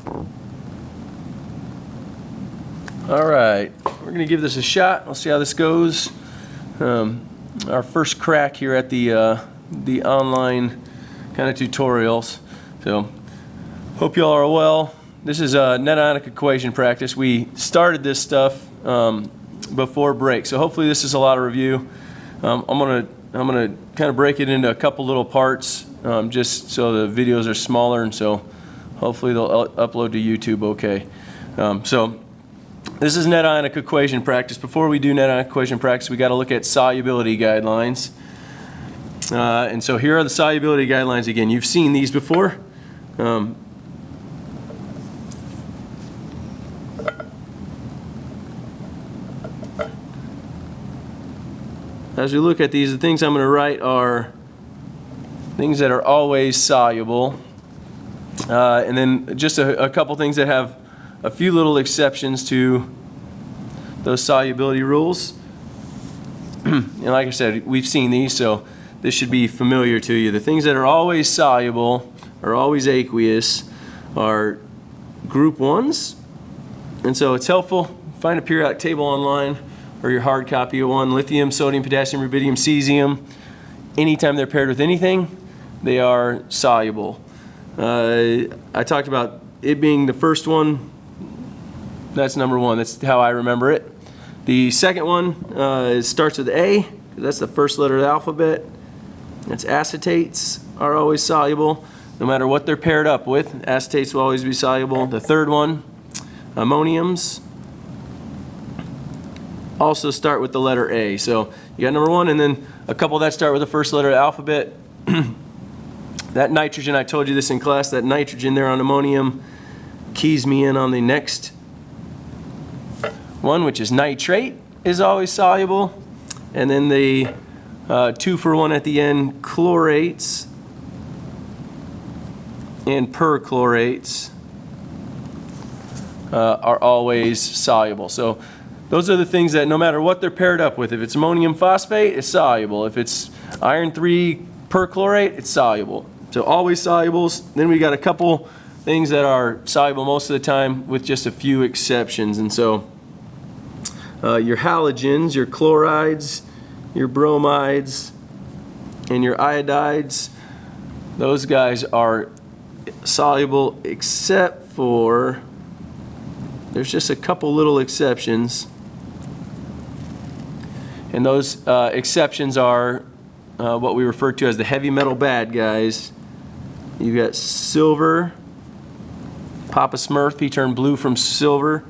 All right, we're going to give this a shot. We'll see how this goes. Our first crack here at the online kind of tutorials. So, hope y'all are well. This is net ionic equation practice. We started this stuff before break, so hopefully this is a lot of review. I'm gonna kind of break it into a couple little parts, just so the videos are smaller, and so hopefully they'll upload to YouTube okay. So this is net ionic equation practice. Before we do net ionic equation practice, we got to look at solubility guidelines. And so here are the solubility guidelines again. You've seen these before. As we look at these, the things I'm going to write are things that are always soluble. And then just a couple things that have a few little exceptions to those solubility rules. And like I said, we've seen these, so this should be familiar to you. The things that are always soluble, or always aqueous, are group 1s. And so it's helpful. Find a periodic table online or your hard copy of one. Lithium, sodium, potassium, rubidium, cesium. Anytime they're paired with anything, they are soluble. I talked about it being the first one. That's number 1. That's how I remember it. The second one starts with A. That's the first letter of the alphabet. That's acetates are always soluble, no matter what they're paired up with. Acetates will always be soluble. The third one, ammoniums, also start with the letter A. So you got number 1, and then a couple that start with the first letter of the alphabet. That nitrogen, I told you this in class, that nitrogen there on ammonium keys me in on the next one, which is nitrate, is always soluble. And then the 2 for 1 at the end, chlorates and perchlorates are always soluble. So those are the things that no matter what they're paired up with, if it's ammonium phosphate, it's soluble. If it's iron 3 perchlorate, it's soluble. So always solubles. Then we got a couple things that are soluble most of the time with just a few exceptions. And so your halogens, your chlorides, your bromides, and your iodides, those guys are soluble except for, there's just a couple little exceptions. And those exceptions are what we refer to as the heavy metal bad guys. You've got silver, Papa Smurf, he turned blue from silver.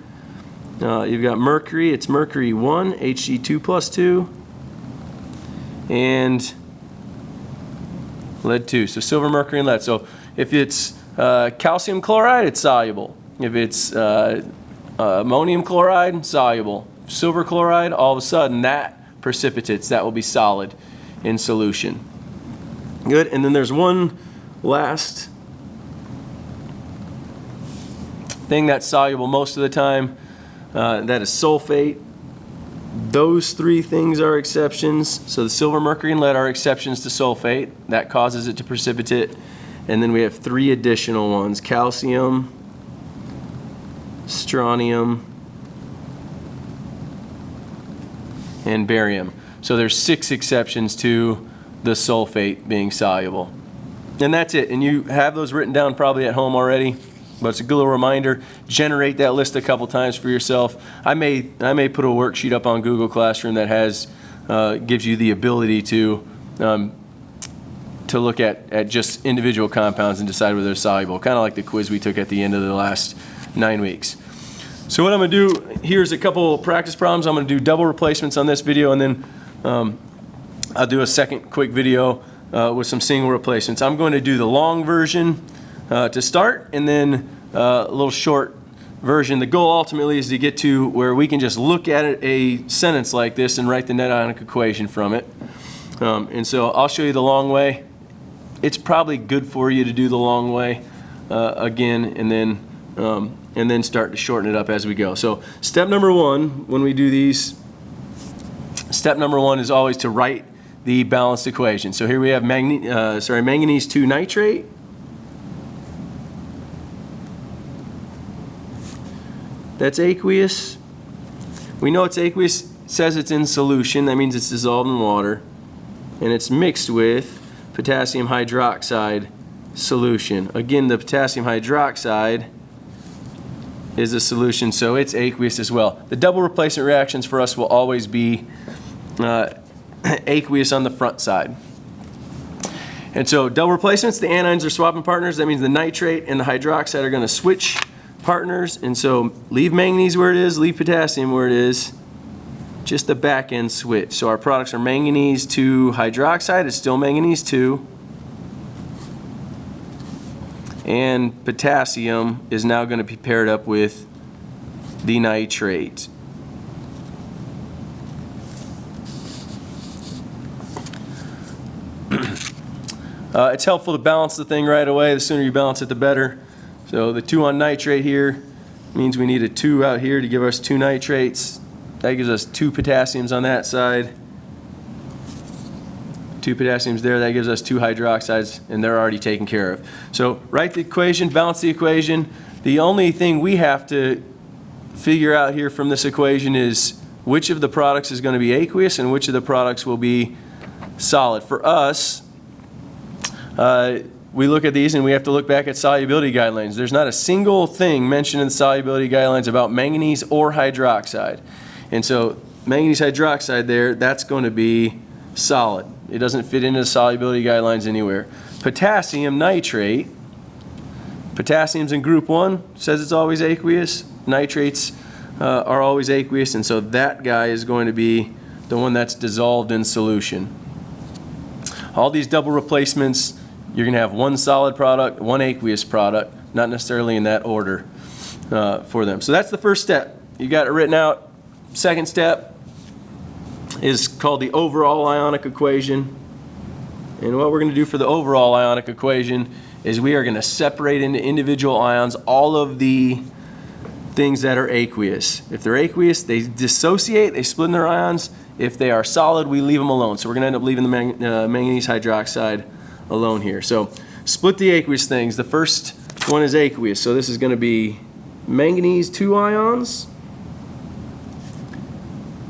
You've got mercury, it's mercury 1, Hg2 plus 2, and lead 2. So silver, mercury, and lead. So if it's calcium chloride, it's soluble. If it's ammonium chloride, soluble. Silver chloride, all of a sudden that precipitates, that will be solid in solution. Good, and then there's one last thing that's soluble most of the time, that is sulfate. Those 3 things are exceptions. So the silver, mercury, and lead are exceptions to sulfate. That causes it to precipitate. And then we have 3 additional ones: calcium, strontium, and barium. So there's 6 exceptions to the sulfate being soluble. And that's it. And you have those written down probably at home already, but it's a good little reminder. Generate that list a couple times for yourself. I may put a worksheet up on Google Classroom that has gives you the ability to look at just individual compounds and decide whether they're soluble, kind of like the quiz we took at the end of the last 9 weeks. So what I'm going to do, here's a couple practice problems. I'm going to do double replacements on this video, and then I'll do a second quick video with some single replacements. I'm going to do the long version to start, and then a little short version. The goal ultimately is to get to where we can just look at a sentence like this and write the net ionic equation from it. And so I'll show you the long way. It's probably good for you to do the long way again, and then start to shorten it up as we go. So step number 1, when we do these, step number 1 is always to write the balanced equation. So here we have manganese 2 nitrate that's aqueous. We know it's aqueous. It says it's in solution. That means it's dissolved in water. And it's mixed with potassium hydroxide solution. Again, the potassium hydroxide is a solution, so it's aqueous as well. The double replacement reactions for us will always be aqueous on the front side. And so double replacements, the anions are swapping partners. That means the nitrate and the hydroxide are going to switch partners. And so leave manganese where it is, leave potassium where it is. Just the back end switch. So our products are manganese to hydroxide. It's still manganese 2. And potassium is now going to be paired up with the nitrate. It's helpful to balance the thing right away. The sooner you balance it, the better. So the 2 on nitrate here means we need a 2 out here to give us 2 nitrates. That gives us 2 potassiums on that side. 2 potassiums there, that gives us 2 hydroxides, and they're already taken care of. So write the equation, balance the equation. The only thing we have to figure out here from this equation is which of the products is going to be aqueous and which of the products will be solid. For us, we look at these and we have to look back at solubility guidelines. There's not a single thing mentioned in the solubility guidelines about manganese or hydroxide. And so manganese hydroxide there, that's going to be solid. It doesn't fit into the solubility guidelines anywhere. Potassium nitrate, potassium's in group 1, says it's always aqueous. Nitrates are always aqueous, and so that guy is going to be the one that's dissolved in solution. All these double replacements, you're going to have 1 solid product, 1 aqueous product, not necessarily in that order for them. So that's the first step. You got it written out. Second step is called the overall ionic equation. And what we're going to do for the overall ionic equation is we are going to separate into individual ions all of the things that are aqueous. If they're aqueous, they dissociate, they split in their ions. If they are solid, we leave them alone. So we're going to end up leaving the manganese hydroxide alone here. So split the aqueous things. The first one is aqueous. So this is going to be manganese 2 ions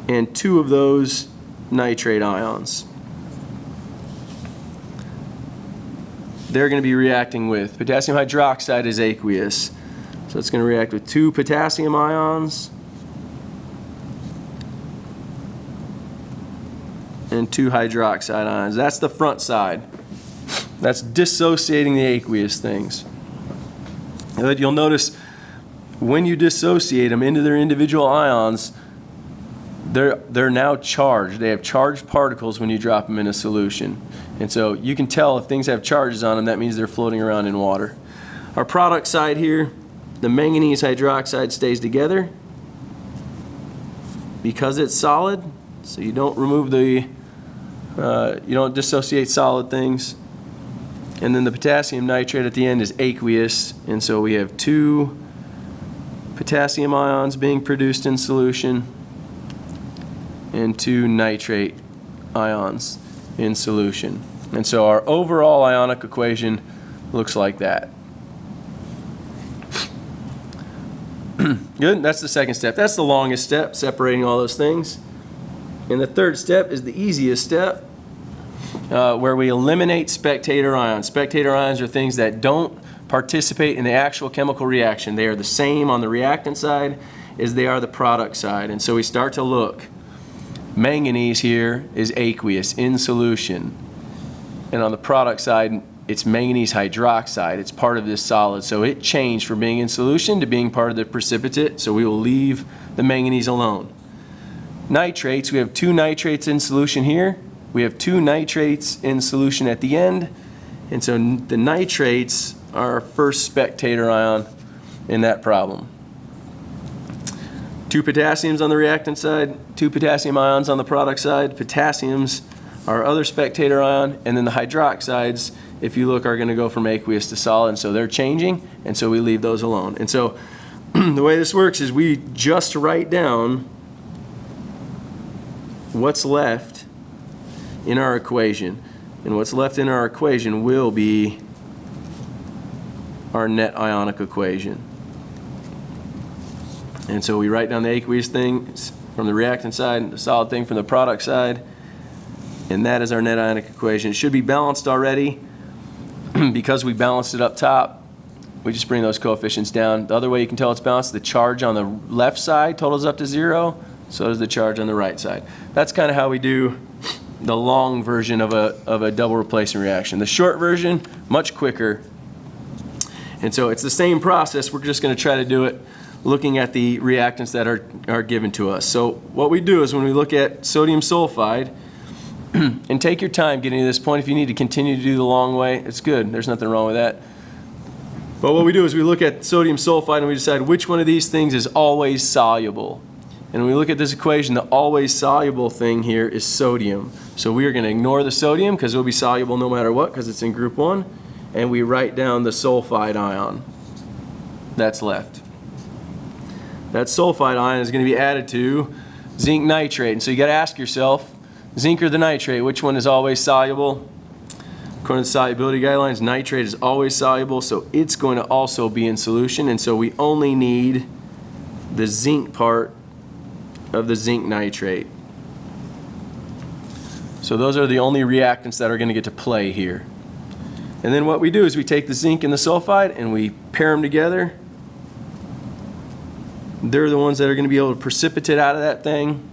and 2 of those nitrate ions. They're going to be reacting with potassium hydroxide is aqueous. So it's going to react with 2 potassium ions and 2 hydroxide ions. That's the front side. That's dissociating the aqueous things. And you'll notice when you dissociate them into their individual ions, they're now charged. They have charged particles when you drop them in a solution. And so you can tell if things have charges on them, that means they're floating around in water. Our product side here, the manganese hydroxide stays together because it's solid. So you don't remove the, you don't dissociate solid things. And then the potassium nitrate at the end is aqueous. And so we have 2 potassium ions being produced in solution and 2 nitrate ions in solution. And so our overall ionic equation looks like that. Good, that's the second step. That's the longest step, separating all those things. And the third step is the easiest step, where we eliminate spectator ions. Spectator ions are things that don't participate in the actual chemical reaction. They are the same on the reactant side as they are the product side. And so we start to look. Manganese here is aqueous in solution. And on the product side, it's manganese hydroxide. It's part of this solid. So it changed from being in solution to being part of the precipitate. So we will leave the manganese alone. Nitrates, we have 2 nitrates in solution here. We have 2 nitrates in solution at the end. And so the nitrates are our first spectator ion in that problem. 2 potassiums on the reactant side, 2 potassium ions on the product side. Potassiums are our other spectator ion, and then the hydroxides, if you look, are going to go from aqueous to solid, and so they're changing, and so we leave those alone. And so the way this works is we just write down what's left in our equation, and what's left in our equation will be our net ionic equation. And so we write down the aqueous things from the reactant side, the solid thing from the product side, and that is our net ionic equation. It should be balanced already. Because we balanced it up top, we just bring those coefficients down. The other way you can tell it's balanced, the charge on the left side totals up to 0, so does the charge on the right side. That's kind of how we do the long version of a double replacement reaction. The short version, much quicker. And so it's the same process. We're just going to try to do it looking at the reactants that are given to us. So what we do is when we look at sodium sulfide, and take your time getting to this point. If you need to continue to do the long way, it's good. There's nothing wrong with that. But what we do is we look at sodium sulfide and we decide which one of these things is always soluble. And when we look at this equation, the always soluble thing here is sodium. So we are going to ignore the sodium because it will be soluble no matter what because it's in group 1. And we write down the sulfide ion that's left. That sulfide ion is going to be added to zinc nitrate. And so you got to ask yourself, zinc or the nitrate, which one is always soluble? According to the solubility guidelines, nitrate is always soluble, so it's going to also be in solution, and so we only need the zinc part of the zinc nitrate. So those are the only reactants that are going to get to play here. And then what we do is we take the zinc and the sulfide and we pair them together. They're the ones that are going to be able to precipitate out of that thing.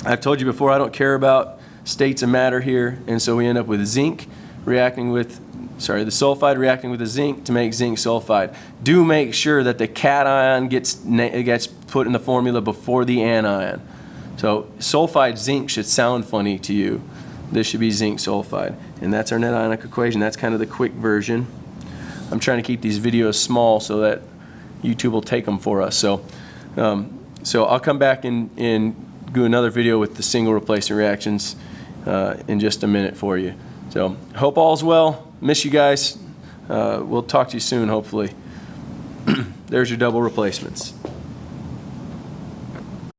I've told you before, I don't care about states of matter here, and so we end up with zinc reacting with, the sulfide reacting with the zinc to make zinc sulfide. Do make sure that the cation gets put in the formula before the anion. So sulfide zinc should sound funny to you. This should be zinc sulfide, and that's our net ionic equation. That's kind of the quick version. I'm trying to keep these videos small so that YouTube will take them for us. So I'll come back and do another video with the single replacement reactions in just a minute for you. So hope all's well. Miss you guys. We'll talk to you soon, hopefully. There's your double replacements.